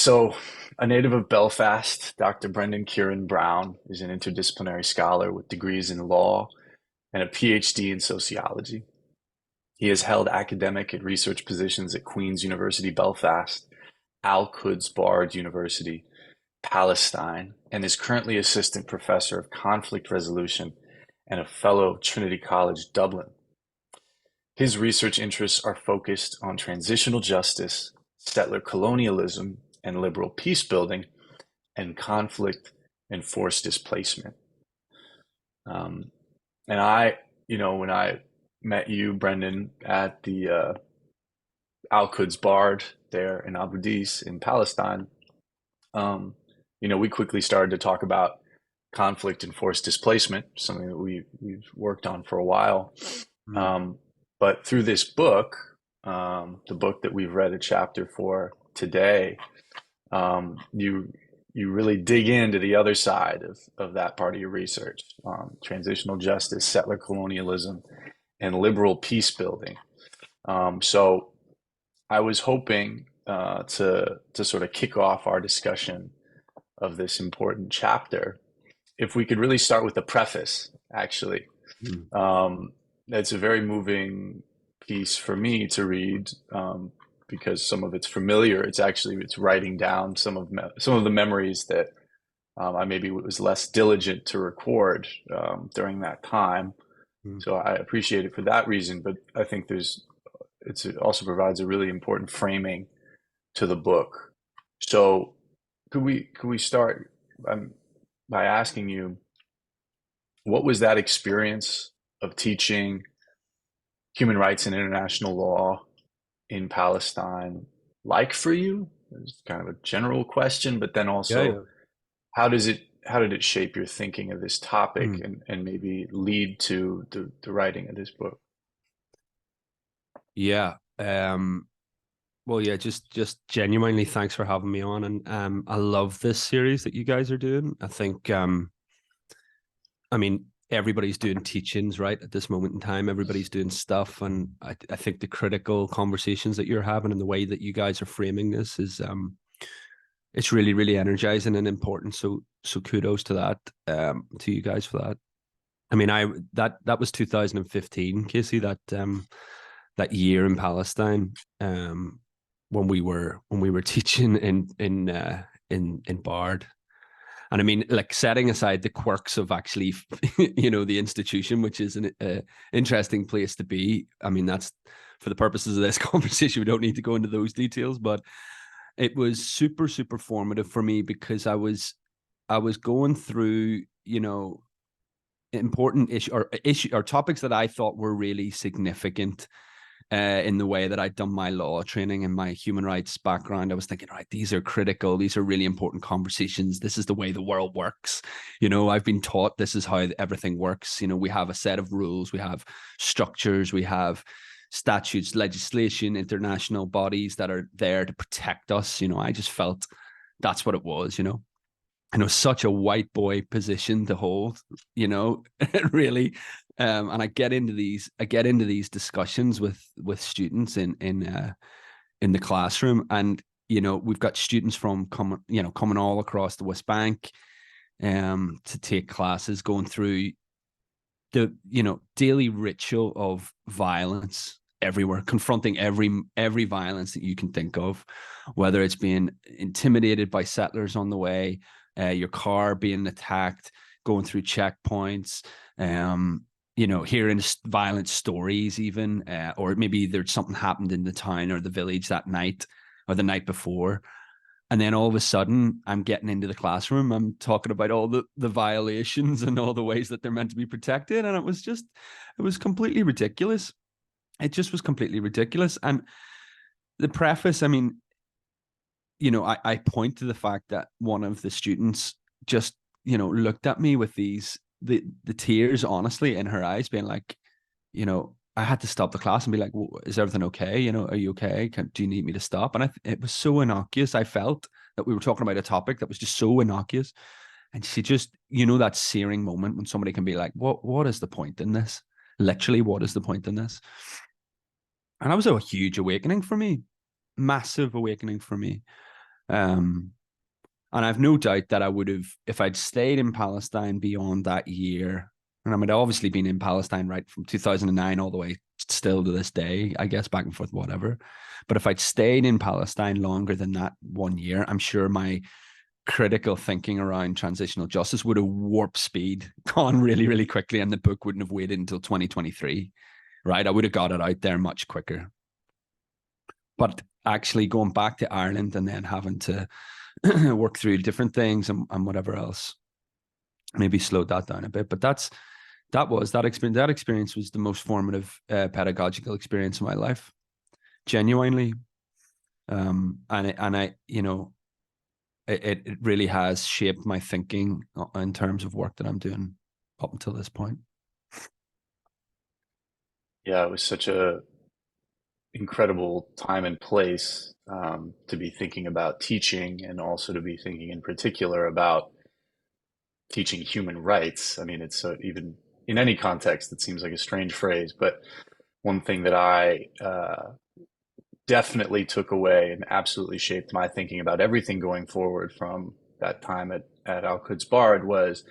So, a native of Belfast, Dr. Brendan Ciarán Browne is an interdisciplinary scholar with degrees in law and a PhD in sociology. He has held academic and research positions at Queen's University Belfast, Al Quds Bard University, Palestine, and is currently assistant professor of conflict resolution and a fellow of Trinity College Dublin. His research interests are focused on transitional justice, settler colonialism, and liberal peace building, and conflict and forced displacement. Um, and when I met you, Brendan, at the Al Quds Bard there in Abu Dis in Palestine, we quickly started to talk about conflict and forced displacement, something that we've worked on for a while. Mm. Um, but through this book, the book that we've read a chapter for today, you really dig into the other side of that part of your research, transitional justice, settler colonialism, and liberal peace building. So I was hoping to sort of kick off our discussion of this important chapter, if we could really start with the preface, actually. Mm. It's a very moving piece for me to read, because some of it's familiar. It's writing down some of the memories that I maybe was less diligent to record during that time. Mm. So I appreciate it for that reason. But I think it also provides a really important framing to the book. So could we start by asking you, what was that experience of teaching human rights and international law in Palestine like for you? It's kind of a general question, but then Yeah, also, yeah. how did it shape your thinking of this topic Mm. and maybe lead to the writing of this book? Yeah. Well, yeah, just genuinely thanks for having me on. And I love this series that you guys are doing. I think I mean everybody's doing teachings, right? At this moment in time, everybody's doing stuff. And I think the critical conversations that you're having and the way that you guys are framing this is it's really, really energizing and important. So kudos to that, to you guys for that. I mean, that was 2015, Casey, that year in Palestine, when we were teaching in Bard. And I mean, like, setting aside the quirks of actually, the institution, which is an interesting place to be. I mean, that's for the purposes of this conversation. We don't need to go into those details, but it was super, super formative for me because I was going through, important issue or topics that I thought were really significant in the way that I'd done my law training and my human rights background. I was thinking, all right, these are critical. These are really important conversations. This is the way the world works. I've been taught this is how everything works. We have a set of rules, we have structures, we have statutes, legislation, international bodies that are there to protect us. I just felt that's what it was. Such a white boy position to hold, really. And I get into these discussions with students in the classroom, and we've got students from coming all across the West Bank to take classes, going through the daily ritual of violence everywhere, confronting every violence that you can think of, whether it's being intimidated by settlers on the way, your car being attacked, going through checkpoints, hearing violent stories even, or maybe there's something happened in the town or the village that night or the night before. And then all of a sudden, I'm getting into the classroom. I'm talking about all the violations and all the ways that they're meant to be protected. And it was completely ridiculous. It just was completely ridiculous. And the preface, I mean, I point to the fact that one of the students just, looked at me with the tears, honestly, in her eyes, being like, I had to stop the class and be like, well, is everything okay? Are you okay? Do you need me to stop? And it was so innocuous. I felt that we were talking about a topic that was just so innocuous. And she just, that searing moment when somebody can be like, what is the point in this? Literally, what is the point in this? And that was a huge awakening for me, massive awakening for me. Um, and I've no doubt that I would have, if I'd stayed in Palestine beyond that year, and I mean, I'd obviously been in Palestine right from 2009 all the way still to this day, I guess, back and forth, whatever. But if I'd stayed in Palestine longer than that 1 year, I'm sure my critical thinking around transitional justice would have warp speed gone really, really quickly, and the book wouldn't have waited until 2023, right? I would have got it out there much quicker. But actually going back to Ireland and then having to work through different things and whatever else, maybe slowed that down a bit. But that experience. That experience was the most formative pedagogical experience of my life, genuinely. And I, it really has shaped my thinking in terms of work that I'm doing up until this point. Yeah, it was such a incredible time and place to be thinking about teaching and also to be thinking in particular about teaching human rights. I mean, it's even in any context, it seems like a strange phrase, but one thing that I definitely took away and absolutely shaped my thinking about everything going forward from that time at Al Quds Bard was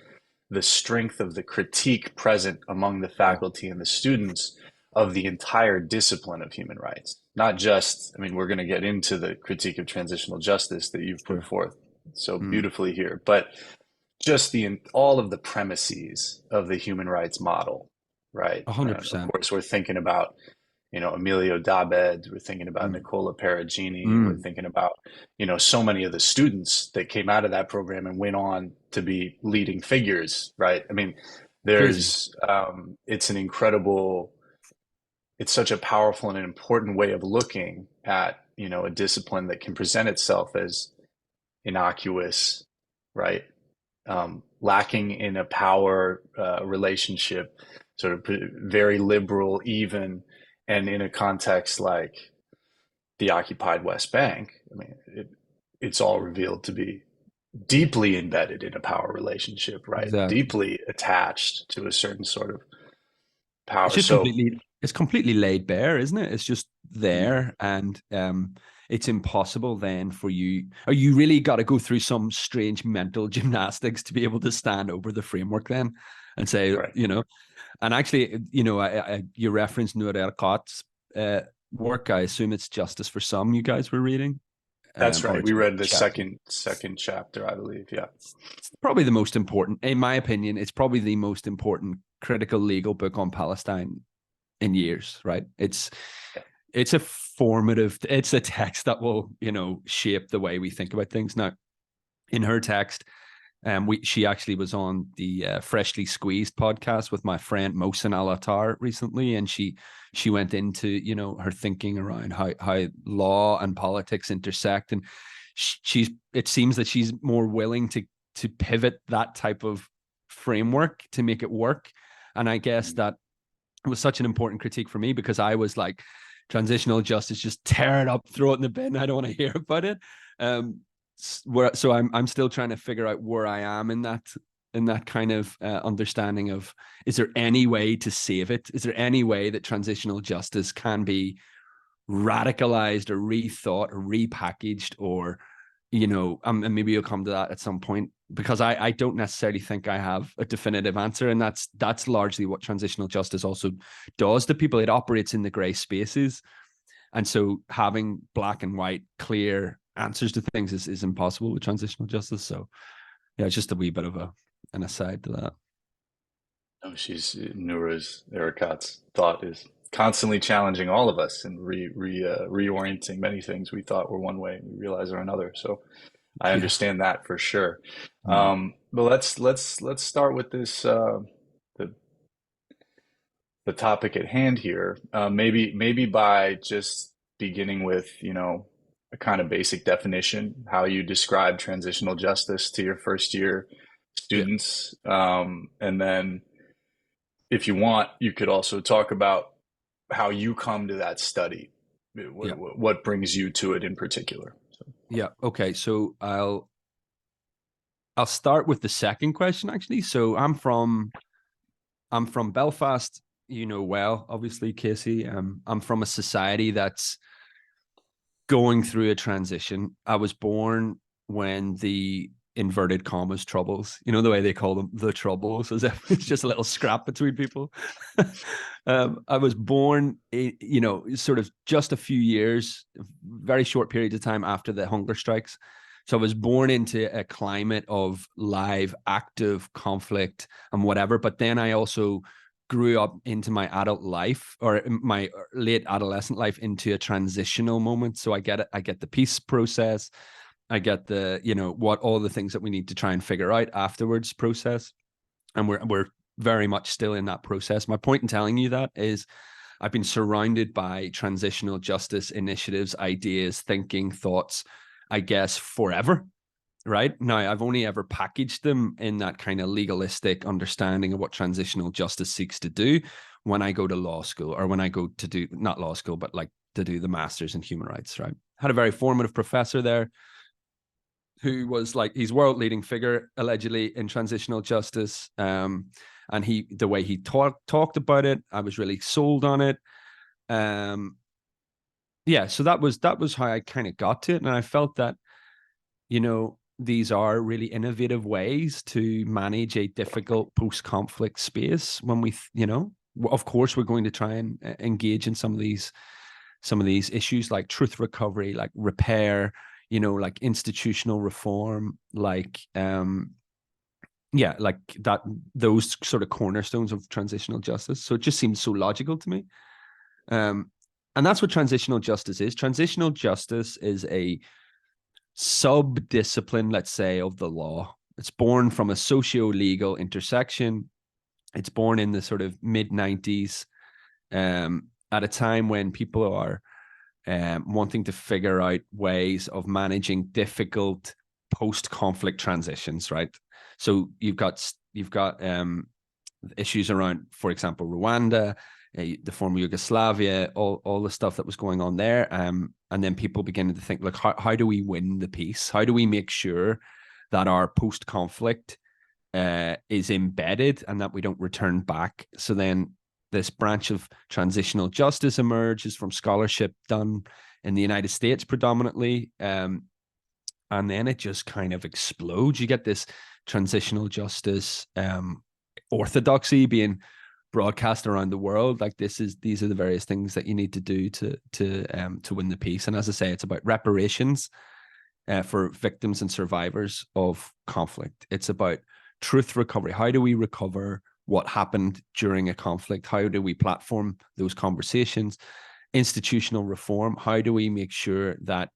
the strength of the critique present among the Yeah. faculty and the students of the entire discipline of human rights. Not just, I mean, we're going to get into the critique of transitional justice that you've put Sure. forth so Mm. beautifully here, but just the all of the premises of the human rights model, right? And of 100%. course, we're thinking about Emilio Dabed, we're thinking about Mm. Nicola Perugini, we're Mm. thinking about, so many of the students that came out of that program and went on to be leading figures, right? I mean, Crazy. it's an incredible, it's such a powerful and an important way of looking at, a discipline that can present itself as innocuous, right? Lacking in a power relationship, sort of very liberal, even, and in a context like the occupied West Bank, I mean, it's all revealed to be deeply embedded in a power relationship, right? Exactly. Deeply attached to a certain sort of It's power. just So, completely laid bare, isn't it? It's just mm, there, and it's impossible then for you, or you really got to go through some strange mental gymnastics to be able to stand over the framework then and say, right. and actually, you referenced Noor Erkat's work. I assume it's Justice for Some you guys were reading, That's or right. it's We read the chapter. second chapter, I believe. Yeah. It's probably the most important, in my opinion. It's probably the most important critical legal book on Palestine in years. Right? It's a formative. It's a text that will shape the way we think about things. Now, in her text, she actually was on the Freshly Squeezed podcast with my friend Mohsen Al recently, and she went into her thinking around how law and politics intersect, and she's it seems that she's more willing to pivot that type of framework to make it work, and I guess Mm. that was such an important critique for me because I was like, transitional justice, just tear it up, throw it in the bin. I don't want to hear about it. Um, so I'm still trying to figure out where I am in that kind of understanding of, is there any way to save it? Is there any way that transitional justice can be radicalized or rethought or repackaged, or and maybe you'll come to that at some point, because I don't necessarily think I have a definitive answer, and that's largely what transitional justice also does to people. It operates in the gray spaces, and so having black and white clear answers to things is impossible with transitional justice. So yeah, it's just a wee bit of an aside to that. No, she's Noura's Ericot's thought is constantly challenging all of us and reorienting many things we thought were one way and we realize are another. So I Yeah. understand that for sure. Mm. But let's start with this the the topic at hand here. Maybe by just beginning with a kind of basic definition, how you describe transitional justice to your first year Yeah. students, and then if you want, you could also talk about how you come to that study. Yeah. What brings you to it in particular? So, Yeah. Okay. So I'll start with the second question actually. So I'm from Belfast, well, obviously, Casey. I'm from a society that's going through a transition. I was born when the inverted commas troubles, you know, the way they call them, the troubles, as if it's just a little scrap between people. I was born, you know, sort of just a few years, very short periods of time after the hunger strikes. So I was born into a climate of live, active conflict and whatever. But then I also grew up into my adult life, or my late adolescent life, into a transitional moment. So I get it. I get the peace process. I get the, you know, what all the things that we need to try and figure out afterwards process. And we're very much still in that process. My point in telling you that is I've been surrounded by transitional justice initiatives, ideas, thinking, thoughts, I guess, forever. Right now, I've only ever packaged them in that kind of legalistic understanding of what transitional justice seeks to do when I go to law school, or when I go to do, not law school, but like to do the master's in human rights. Right. Had a very formative professor there who was like, he's world leading figure allegedly in transitional justice. And the way he talked about it, I was really sold on it. Um, yeah, so that was how I kind of got to it, and I felt that, you know, these are really innovative ways to manage a difficult post-conflict space. When we, you know, of course, we're going to try and engage in some of these issues like truth recovery, like repair, you know, like institutional reform, like yeah, like that, those sort of cornerstones of transitional justice. So it just seems so logical to me. Um, and that's what transitional justice is. Transitional justice is a sub-discipline, let's say, of the law. It's born from a socio-legal intersection. It's born in the sort of mid-90s, at a time when people are wanting to figure out ways of managing difficult post-conflict transitions, right? So you've got issues around, for example, Rwanda, the former Yugoslavia, all the stuff that was going on there. And then people beginning to think, like, how do we win the peace? How do we make sure that our post-conflict is embedded and that we don't return back? So then this branch of transitional justice emerges from scholarship done in the United States predominantly. And then it just kind of explodes. You get this transitional justice orthodoxy being broadcast around the world. Like, these are the various things that you need to do to win the peace. And as I say, it's about reparations for victims and survivors of conflict. It's about truth recovery. How do we recover what happened during a conflict? How do we platform those conversations? Institutional reform. How do we make sure that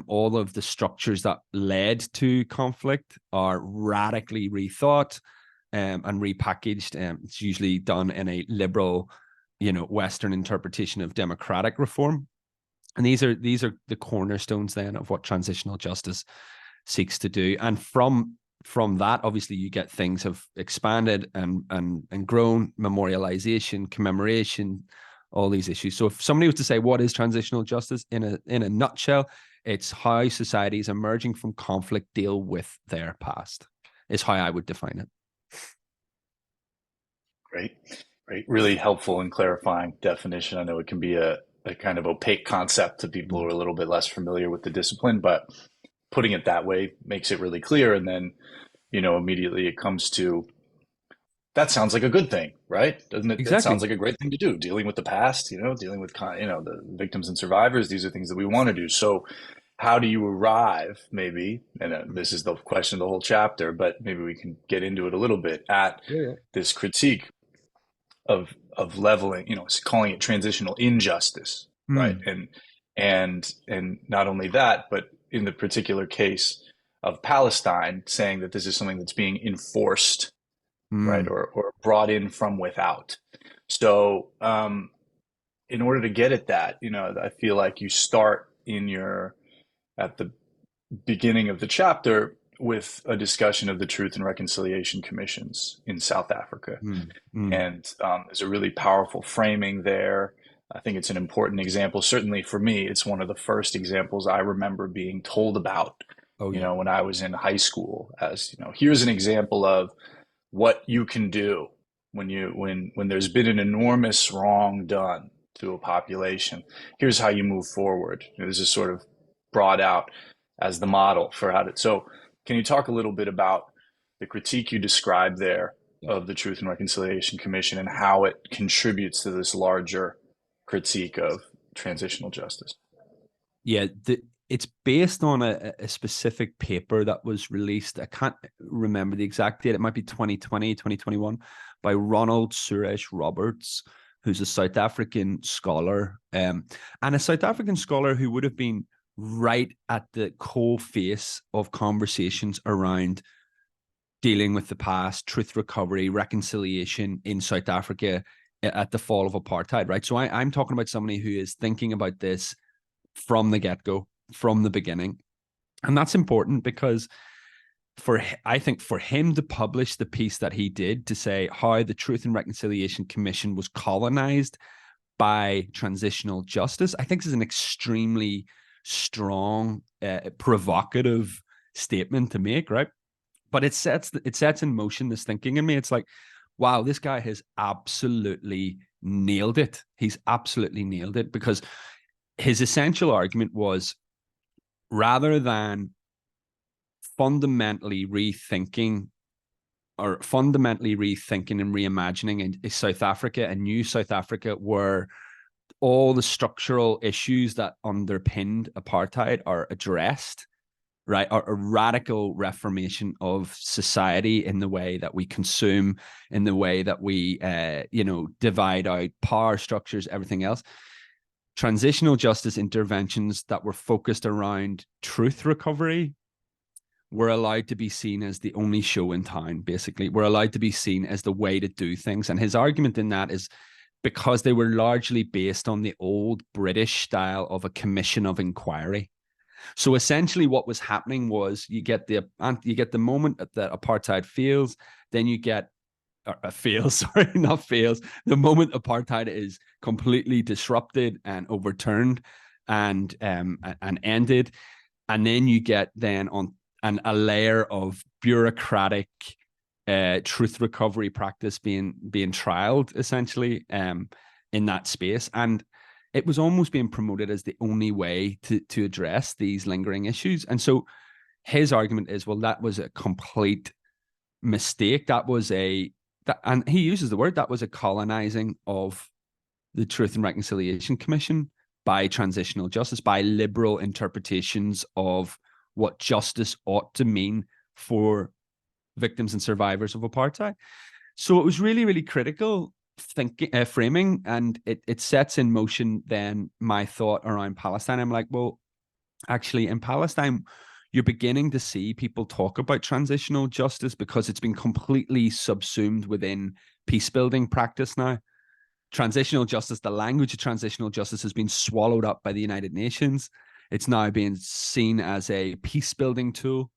all of the structures that led to conflict are radically rethought and repackaged? It's usually done in a liberal, you know, Western interpretation of democratic reform. And these are the cornerstones then of what transitional justice seeks to do. And from that, obviously, you get things have expanded and grown: memorialization, commemoration, all these issues. So if somebody was to say, what is transitional justice in a nutshell, it's how societies emerging from conflict deal with their past, is how I would define it. Great, great. Really helpful and clarifying definition. I know it can be a kind of opaque concept to people who are a little bit less familiar with the discipline, but putting it that way makes it really clear. And then, you know, immediately it comes to, that sounds like a good thing, right? Doesn't it? That sounds Exactly. like a great thing to do. Dealing with the past, you know, dealing with, you know, the victims and survivors. These are things that we want to do. So how do you arrive, maybe, and this is the question of the whole chapter, but maybe we can get into it a little bit, at Yeah, yeah. this critique of leveling, you know, calling it transitional injustice, right? Mm, And not only that, but in the particular case of Palestine, saying that this is something that's being enforced, right, mm, or brought in from without. So, in order to get at that, you know, I feel like you start at the beginning of the chapter with a discussion of the Truth and Reconciliation Commissions in South Africa. mm, mm. And there's a really powerful framing there. I think it's an important example. Certainly for me, it's one of the first examples I remember being told about, Oh you yeah. know, when I was in high school, as, you know, here's an example of what you can do when there's been an enormous wrong done to a population. Here's how you move forward. This is sort of brought out as the model for how to. So, can you talk a little bit about the critique you described there Yeah. of the Truth and Reconciliation Commission and how it contributes to this larger critique of transitional justice? Yeah, it's based on a specific paper that was released. I can't remember the exact date. It might be 2020, 2021, by Ronald Suresh Roberts, who's a South African scholar, and a South African scholar who would have been right at the coal face of conversations around dealing with the past, truth recovery, reconciliation in South Africa at the fall of apartheid, right? So I'm talking about somebody who is thinking about this from the get-go, from the beginning. And that's important because I think for him to publish the piece that he did to say how the Truth and Reconciliation Commission was colonized by transitional justice, I think is an extremely strong, provocative statement to make, right? But it sets in motion this thinking in me. It's like, wow, this guy has absolutely nailed it. He's absolutely nailed it, because his essential argument was, rather than fundamentally rethinking and reimagining a South Africa, a new South Africa, where all the structural issues that underpinned apartheid are addressed, right? A radical reformation of society in the way that we consume, in the way that we, divide out power structures, everything else. Transitional justice interventions that were focused around truth recovery were allowed to be seen as the only show in town, basically. We're allowed to be seen as the way to do things. And his argument in that is because they were largely based on the old British style of a commission of inquiry. So essentially what was happening was you get the moment that apartheid fails, then you get the moment apartheid is completely disrupted and overturned and ended, and then you get then on a layer of bureaucratic truth recovery practice being trialed essentially in that space. And it was almost being promoted as the only way to address these lingering issues. And so his argument is, well, that was a complete mistake. And he uses the word, that was a colonizing of the Truth and Reconciliation Commission by transitional justice, by liberal interpretations of what justice ought to mean for victims and survivors of apartheid. So it was really, really critical framing, and it sets in motion then my thought around Palestine. I'm like, well, actually in Palestine, you're beginning to see people talk about transitional justice because it's been completely subsumed within peace building practice now. Transitional justice, the language of transitional justice, has been swallowed up by the United Nations. It's now being seen as a peace building tool.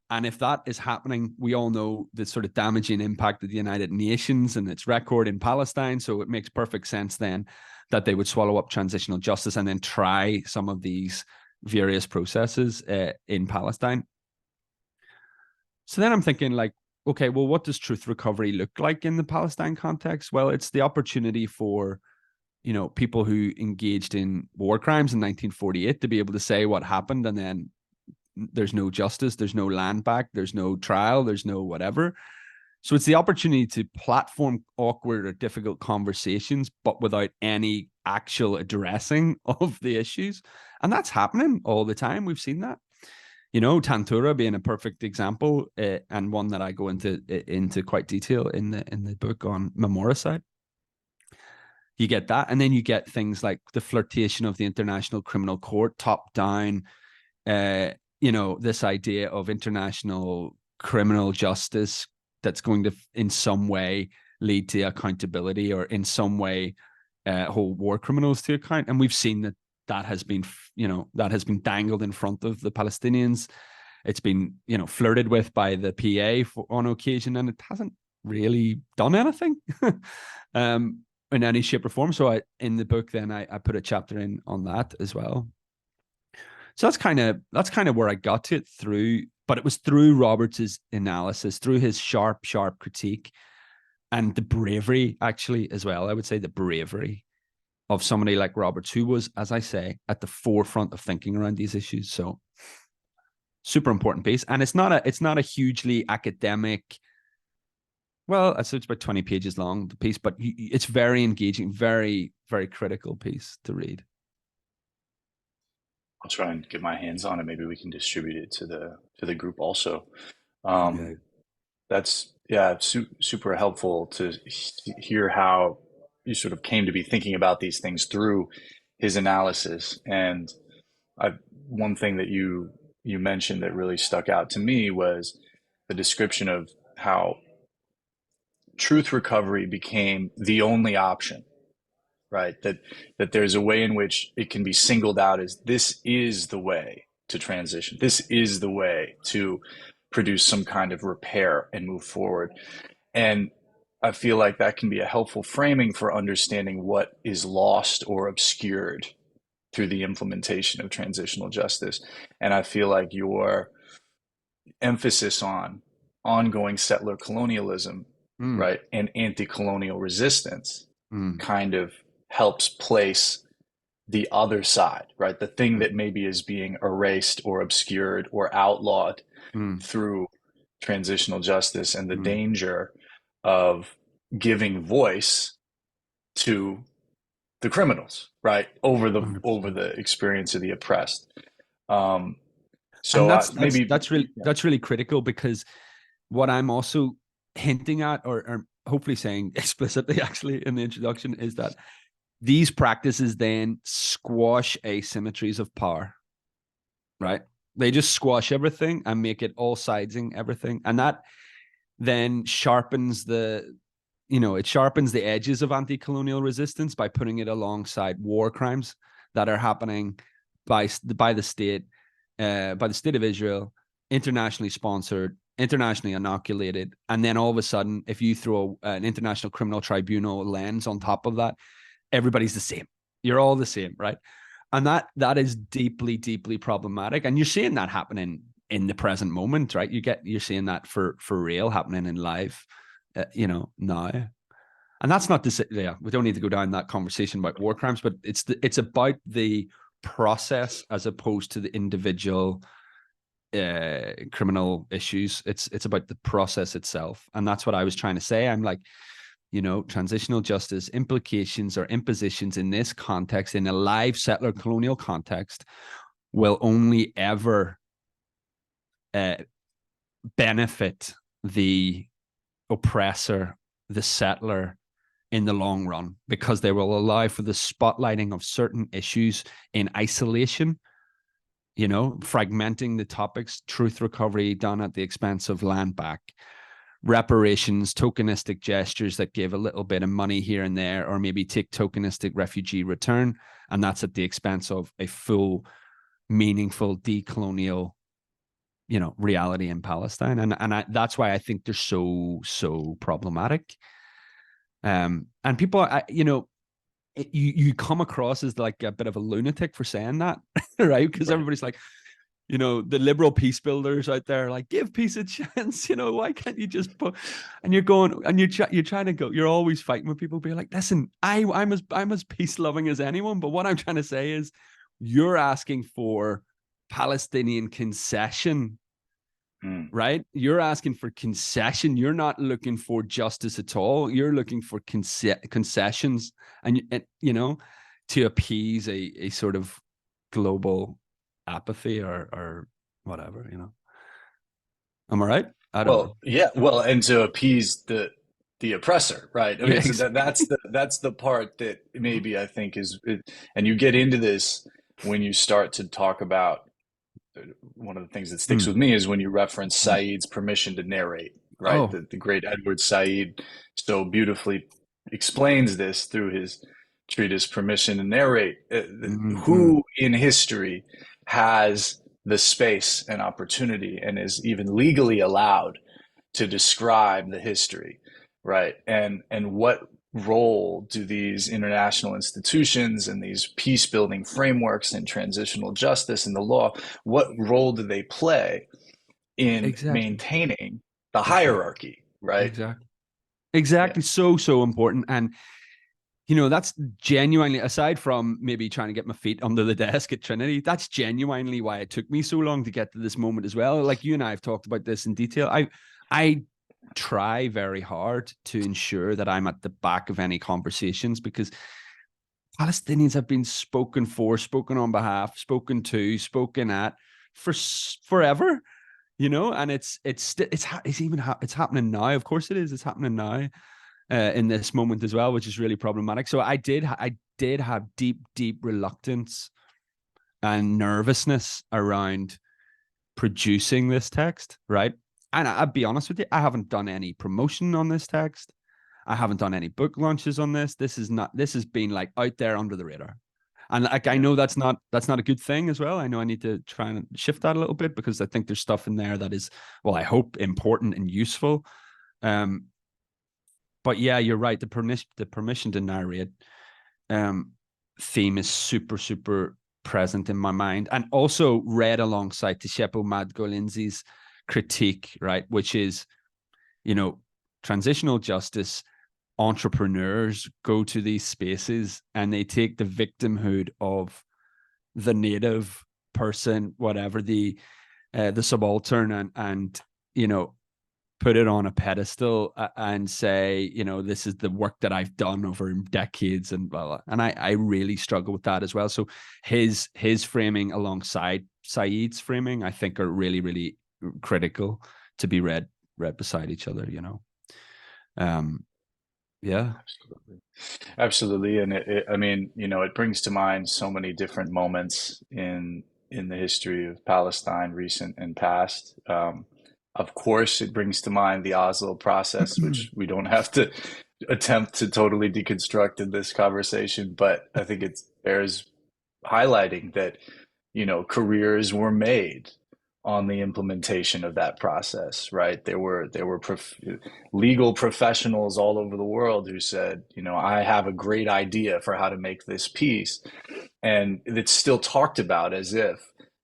And if that is happening, we all know the sort of damaging impact of the United Nations and its record in Palestine. So it makes perfect sense then that they would swallow up transitional justice and then try some of these various processes in Palestine. So then I'm thinking, like, okay, well, what does truth recovery look like in the Palestine context? Well, it's the opportunity for, people who engaged in war crimes in 1948 to be able to say what happened, and then there's no justice, there's no land back, there's no trial, there's no whatever. So it's the opportunity to platform awkward or difficult conversations, but without any actual addressing of the issues. And that's happening all the time. We've seen that. Tantura being a perfect example, and one that I go into quite detail in the book on Memoricide. You get that, and then you get things like the flirtation of the International Criminal Court, top down, this idea of international criminal justice that's going to in some way lead to accountability, or in some way hold war criminals to account. And we've seen that has been dangled in front of the Palestinians. It's been flirted with by the PA on occasion, and it hasn't really done anything in any shape or form. So in the book then I put a chapter in on that as well. So that's kind of where I got to it through, but it was through Roberts's analysis, through his sharp critique, and the bravery, actually, as well. I would say the bravery of somebody like Roberts, who was, as I say, at the forefront of thinking around these issues. So super important piece. And it's not a hugely academic, well, I said it's about 20 pages long, the piece, but it's very engaging, very, very critical piece to read. I'll try and get my hands on it. Maybe we can distribute it to the group also. Yeah. Um, that's yeah, super helpful to hear how you sort of came to be thinking about these things through his analysis. And I, one thing that you mentioned that really stuck out to me was the description of how truth recovery became the only option, right? That there's a way in which it can be singled out as this is the way to transition. This is the way to produce some kind of repair and move forward. And I feel like that can be a helpful framing for understanding what is lost or obscured through the implementation of transitional justice. And I feel like your emphasis on ongoing settler colonialism, Mm, right, and anti-colonial resistance mm, kind of helps place the other side, right? The thing mm, that maybe is being erased or obscured or outlawed mm, through transitional justice, and the mm, danger of giving voice to the criminals, right? Over 100%. the experience of the oppressed. Um, And so that's that's maybe, that's really yeah, that's really critical, because what I'm also hinting at, or hopefully saying explicitly actually in the introduction, is that these practices then squash asymmetries of power, right? They just squash everything and make it all siding everything. And that then sharpens it sharpens the edges of anti-colonial resistance by putting it alongside war crimes that are happening by the state, by the state of Israel, internationally sponsored, internationally inoculated. And then all of a sudden, if you throw an international criminal tribunal lens on top of that, everybody's the same. You're all the same, right? And that is deeply, deeply problematic. And you're seeing that happening in the present moment, right? You're seeing that for real happening in life, now. And that's not to say, yeah, we don't need to go down that conversation about war crimes, but it's about the process as opposed to the individual criminal issues. It's about the process itself, and that's what I was trying to say. I'm like, transitional justice implications or impositions in this context, in a live settler colonial context, will only ever uh, benefit the oppressor, the settler, in the long run, because they will allow for the spotlighting of certain issues in isolation, fragmenting the topics, truth recovery done at the expense of land back, reparations, tokenistic gestures that give a little bit of money here and there, or maybe take tokenistic refugee return. And that's at the expense of a full, meaningful, decolonial, reality in Palestine. That's why I think they're so problematic. And people, you come across as like a bit of a lunatic for saying that, right? Because right. everybody's like, the liberal peace builders out there, like, give peace a chance. Why can't you just put? And you're going, and you're trying to go. You're always fighting with people. Be like, listen, I'm as peace loving as anyone. But what I'm trying to say is, you're asking for Palestinian concession, Mm. right? You're asking for concession. You're not looking for justice at all. You're looking for concessions, and to appease a sort of global apathy or whatever. Am I right? I don't know. Well, yeah, well, and to appease the oppressor, right? I Yeah, mean, so exactly. that's the part that maybe I think and you get into this when you start to talk about one of the things that sticks Mm, with me is when you reference mm. Said's permission to narrate, right? Oh. The great Edward Said so beautifully explains this through his treatise Permission to Narrate. Mm-hmm. Who in history has the space and opportunity and is even legally allowed to describe the history, right? And what role do these international institutions and these peace building frameworks and transitional justice and the law, what role do they play in Exactly. maintaining the Exactly. hierarchy, right? Exactly. Yeah. Exactly. So important. And That's genuinely, aside from maybe trying to get my feet under the desk at Trinity, that's genuinely why it took me so long to get to this moment as well. Like you and I have talked about this in detail. I try very hard to ensure that I'm at the back of any conversations, because Palestinians have been spoken for, spoken on behalf, spoken to, spoken at for forever, and it's happening now. Of course it is. It's happening now, in this moment as well, which is really problematic. So I did have deep, deep reluctance and nervousness around producing this text, right? And I'll be honest with you, I haven't done any promotion on this text. I haven't done any book launches on this. This has been like out there under the radar. And like I Yeah. know that's not a good thing as well. I know I need to try and shift that a little bit, because I think there's stuff in there that is, well, I hope important and useful. Um, but yeah, you're right. The permission to narrate um theme is super, super present in my mind, and also read alongside Tishepo Madgolinzi's critique, right, which is, you know, transitional justice entrepreneurs go to these spaces and they take the victimhood of the native person, whatever the subaltern, and put it on a pedestal, and say, this is the work that I've done over decades, and blah, blah. And I really struggle with that as well. So his framing alongside Saeed's framing, I think, are really, really critical to be read beside each other. Um, yeah. Absolutely. Absolutely. And I mean, it brings to mind so many different moments in the history of Palestine, recent and past. Of course, it brings to mind the Oslo process, which we don't have to attempt to totally deconstruct in this conversation, but I think it bears highlighting that, careers were made on the implementation of that process, right? There were legal professionals all over the world who said, I have a great idea for how to make this peace, and it's still talked about as if,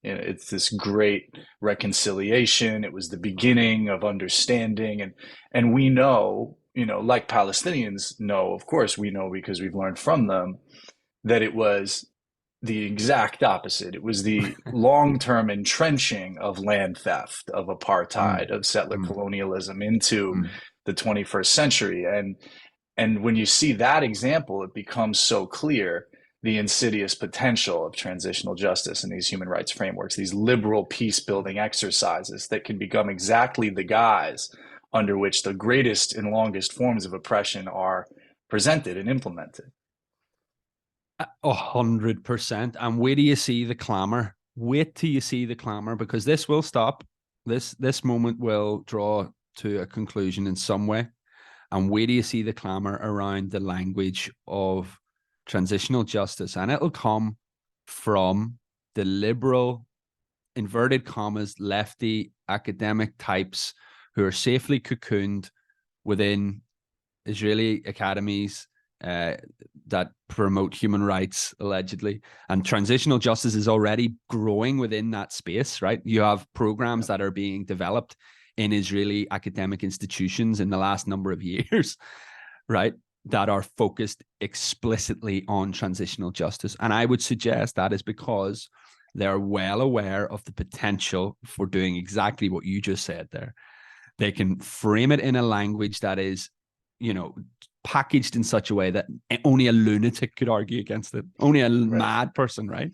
it's this great reconciliation. It was the beginning of understanding, and we know, like Palestinians know, of course, we know because we've learned from them that it was the exact opposite. It was the long term entrenching of land theft, of Mm, apartheid, of settler mm, colonialism into mm. the 21st century. And when you see that example, it becomes so clear the insidious potential of transitional justice and these human rights frameworks, these liberal peace building exercises that can become exactly the guise under which the greatest and longest forms of oppression are presented and implemented. 100%. And wait till you see the clamor. Wait till you see the clamor, because this will stop. This moment will draw to a conclusion in some way. And wait till you see the clamor around the language of transitional justice. And it'll come from the liberal, inverted commas, lefty academic types who are safely cocooned within Israeli academies, uh, that promote human rights, allegedly. And transitional justice is already growing within that space, right? You have programs that are being developed in Israeli academic institutions in the last number of years, right? That are focused explicitly on transitional justice. And I would suggest that is because they're well aware of the potential for doing exactly what you just said there. They can frame it in a language that is, you know, packaged in such a way that only a lunatic could argue against it, only a Right. mad person, right?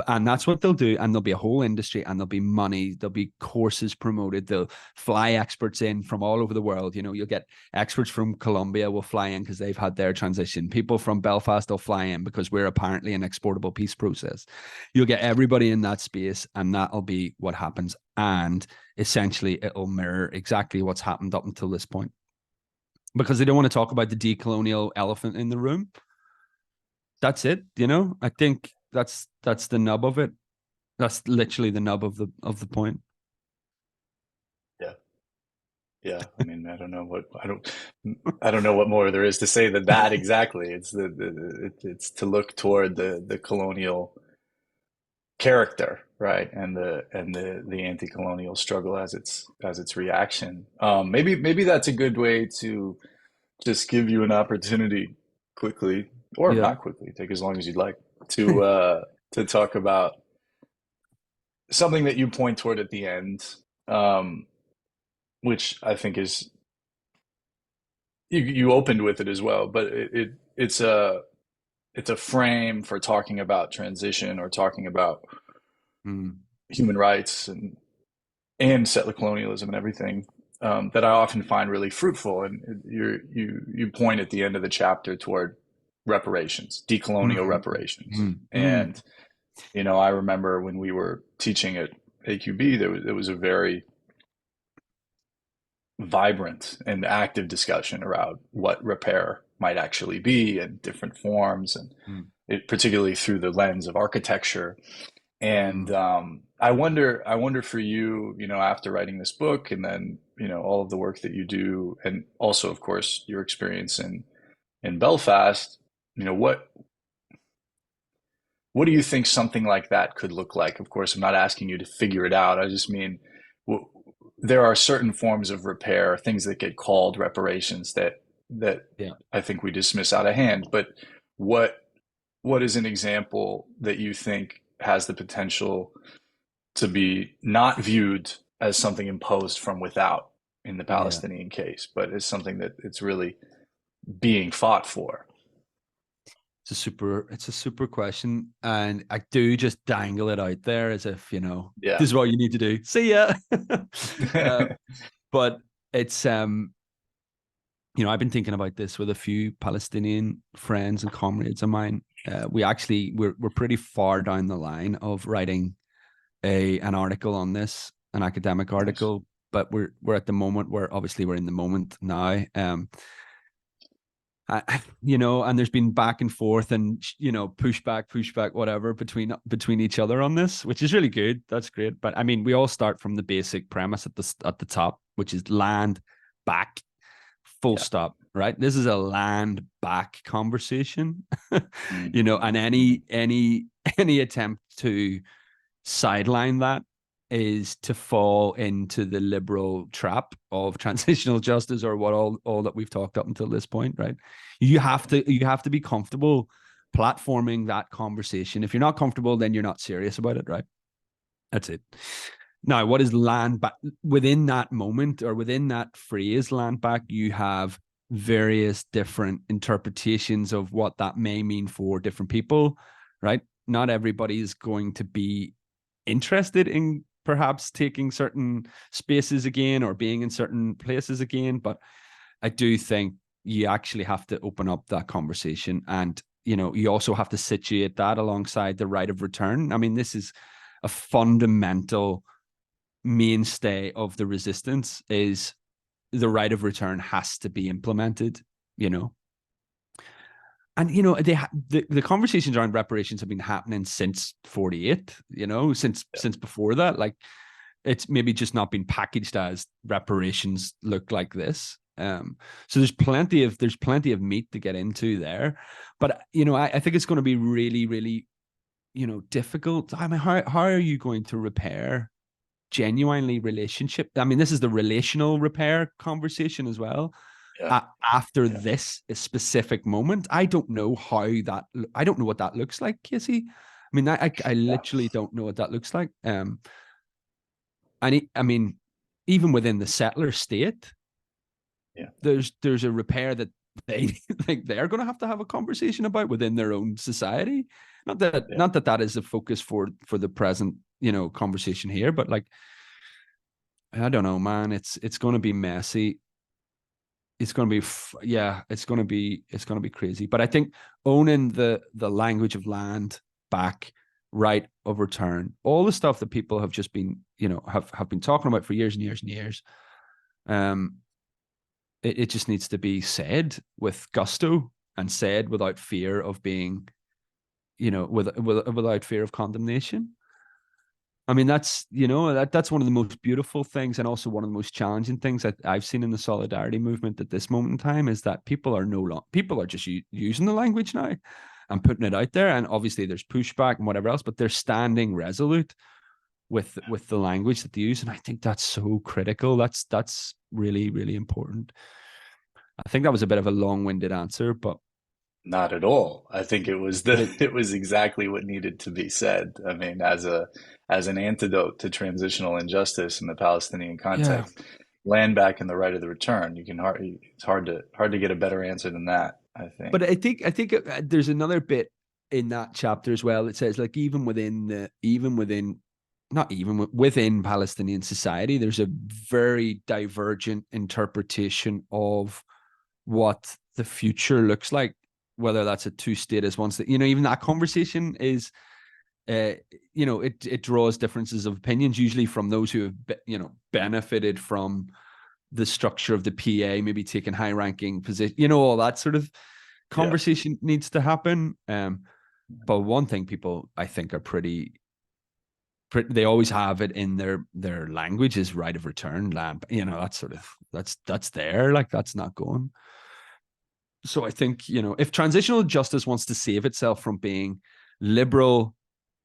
And that's what they'll do. And there'll be a whole industry, and there'll be money, there'll be courses promoted, they'll fly experts in from all over the world. You'll get experts from Colombia will fly in because they've had their transition. People from Belfast will fly in because we're apparently an exportable peace process. You'll get everybody in that space, and that'll be what happens. And essentially it'll mirror exactly what's happened up until this point, because they don't want to talk about the decolonial elephant in the room. That's it. I think that's the nub of it. That's literally the nub of the point. Yeah. Yeah. I mean, I don't know what more there is to say than that. Exactly. It's to look toward the colonial character, right? And the anti-colonial struggle as its reaction. Maybe that's a good way to just give you an opportunity quickly, or Yeah. not quickly, take as long as you'd like, to talk about something that you point toward at the end, um, which I think is you opened with it as well, but it's a frame for talking about transition or talking about Mm. human rights and settler colonialism and everything, that I often find really fruitful. And you point at the end of the chapter toward reparations, decolonial Mm. reparations, Mm. Mm. and I remember when we were teaching at AQB, there was a very vibrant and active discussion around what repair might actually be in different forms, and Mm. particularly through the lens of architecture. And Mm. I wonder for you, after writing this book, and then all of the work that you do, and also, of course, your experience in Belfast, what do you think something like that could look like? Of course, I'm not asking you to figure it out. I just mean, w- there are certain forms of repair, things that get called reparations, that Yeah. I think we dismiss out of hand. But what what is an example that you think has the potential to be not viewed as something imposed from without in the Yeah. Palestinian case, but as something that it's really being fought for? It's a super question. And I do just dangle it out there as if, Yeah. this is what you need to do. See ya. uh, but it's I've been thinking about this with a few Palestinian friends and comrades of mine. We're pretty far down the line of writing an article on this, an academic Nice. article, but we're at the moment where obviously we're in the moment now. And there's been back and forth and pushback, whatever between each other on this, which is really good. That's great. But I mean, we all start from the basic premise at the top, which is land back, full Yeah. stop. Right? This is a land back conversation, Mm-hmm. and any attempt to sideline that is to fall into the liberal trap of transitional justice, or what all that we've talked up until this point, right? You have to be comfortable platforming that conversation. If you're not comfortable, then you're not serious about it, right? That's it. Now, what is land back? Within that moment, or within that phrase land back, you have various different interpretations of what that may mean for different people, right? Not everybody is going to be interested in perhaps taking certain spaces again or being in certain places again. But I do think you actually have to open up that conversation, and you also have to situate that alongside the right of return. I mean, this is a fundamental mainstay of the resistance, is the right of return has to be implemented, you know. And the conversations around reparations have been happening since 48, since before that. Like, it's maybe just not been packaged as reparations look like this. So there's plenty of meat to get into there. But I think it's going to be really, really, difficult. I mean, how are you going to repair genuinely relationship? I mean, this is the relational repair conversation as well. Yeah. After Yeah. this specific moment, I don't know I don't know what that looks like, Casey. I mean, I Yeah. literally don't know what that looks like. I mean, even within the settler state, Yeah. there's a repair that they think they're going to have a conversation about within their own society. Yeah. Not that is a focus for the present, conversation here, but like, I don't know, man. It's going to be messy. It's going to be yeah. It's going to be crazy. But I think owning the language of land back, right of return, all the stuff that people have just been have been talking about for years and years and years. Um, it just needs to be said with gusto, and said without fear of being, without fear of condemnation. I mean, that's one of the most beautiful things, and also one of the most challenging things that I've seen in the solidarity movement at this moment in time, is that people are just using the language now and putting it out there, and obviously there's pushback and whatever else, but they're standing resolute with the language that they use, and I think that's so critical. That's really, really important. I think that was a bit of a long-winded answer, but Not at all. I think it was But the it was exactly what needed to be said. I mean, as an antidote to transitional injustice in the Palestinian yeah, context, land back and the right of the return. You can hardly it's hard to get a better answer than that, I but think. I think there's another bit in that chapter as well. It says like even within not even within Palestinian society, there's a very divergent interpretation of what the future looks like, whether that's a two-state is one state. Even that conversation is, uh, it draws differences of opinions, usually from those who have, benefited from the structure of the PA, maybe taking high-ranking position, all that sort of Yeah. conversation needs to happen. But one thing people, I think, are they always have it in their language is right of return, land. That sort of that's there, like that's not going. So I think, if transitional justice wants to save itself from being liberal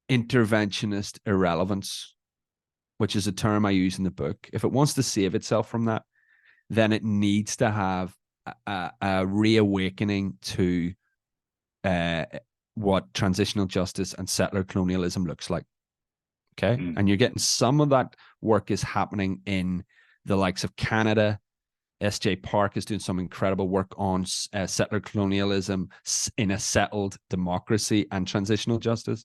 interventionist irrelevance, which is a term I use in the book, if it wants to save itself from that, then it needs to have a reawakening to uh, what transitional justice and settler colonialism looks like. Okay. Mm. And you're getting some of that work is happening in the likes of Canada. S.J. Park is doing some incredible work on settler colonialism in a settled democracy and transitional justice.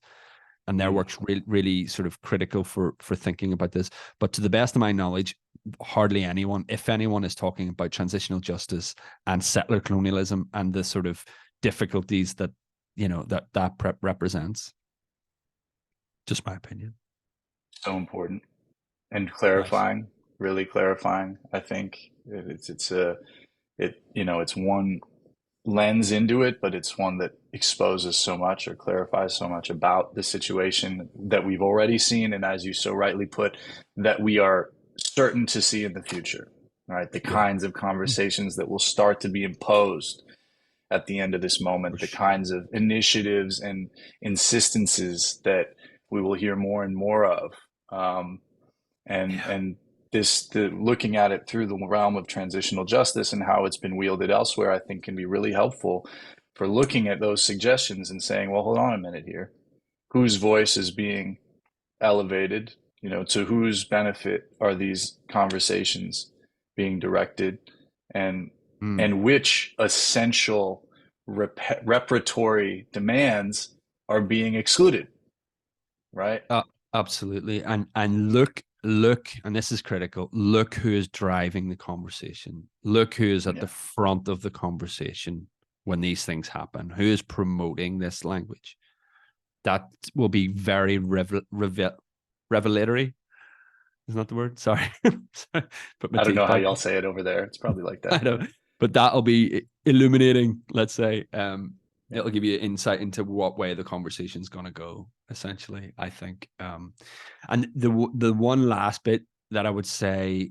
And their Mm. work's really sort of critical for thinking about this. But to the best of my knowledge, hardly anyone, if anyone, is talking about transitional justice and settler colonialism and the sort of difficulties that represents. Just my opinion. So important and Nice. clarifying, really clarifying. I think it's one lens into it, but it's one that exposes so much or clarifies so much about the situation that we've already seen, and as you so rightly put, that we are certain to see in the future. All right, the Yeah, kinds of conversations that will start to be imposed at the end of this for moment, the sure. kinds of initiatives and insistences that we will hear more and more of. Um, Yeah. and looking at it through the realm of transitional justice and how it's been wielded elsewhere, I think can be really helpful for looking at those suggestions and saying, well, hold on a minute here. Whose voice is being elevated? To whose benefit are these conversations being directed? And Mm. and which essential repertory demands are being excluded, right? Uh, Absolutely. And look, and this is critical. Look who is driving the conversation. Look who is at the Yeah. front of the conversation when these things happen. Who is promoting this language? That will be very revelatory. Isn't that the word? Sorry. Sorry. Put my I don't teeth know how back. y'all say it over there. It's probably like I that. know, but that'll be illuminating. Let's say, Yeah. it'll give you insight into what way the conversation's going to go. Essentially, I think. And the one last bit that I would say,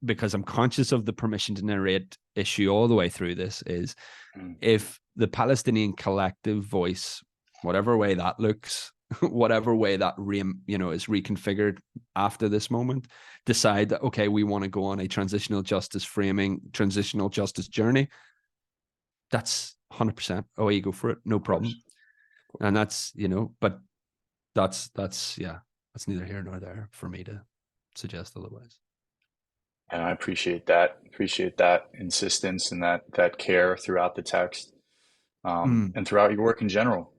because I'm conscious of the permission to narrate issue all the way through this, is Mm. if the Palestinian collective voice, whatever way that looks, whatever way that is reconfigured after this moment, decide that okay, we want to go on a transitional justice journey, that's 100% away you go for it, no Of course. problem. And that's but that's yeah, that's neither here nor there for me to suggest otherwise. And I appreciate that. Appreciate that insistence and that care throughout the text, Mm, and throughout your work in general.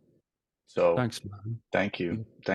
So thanks, man. thank you.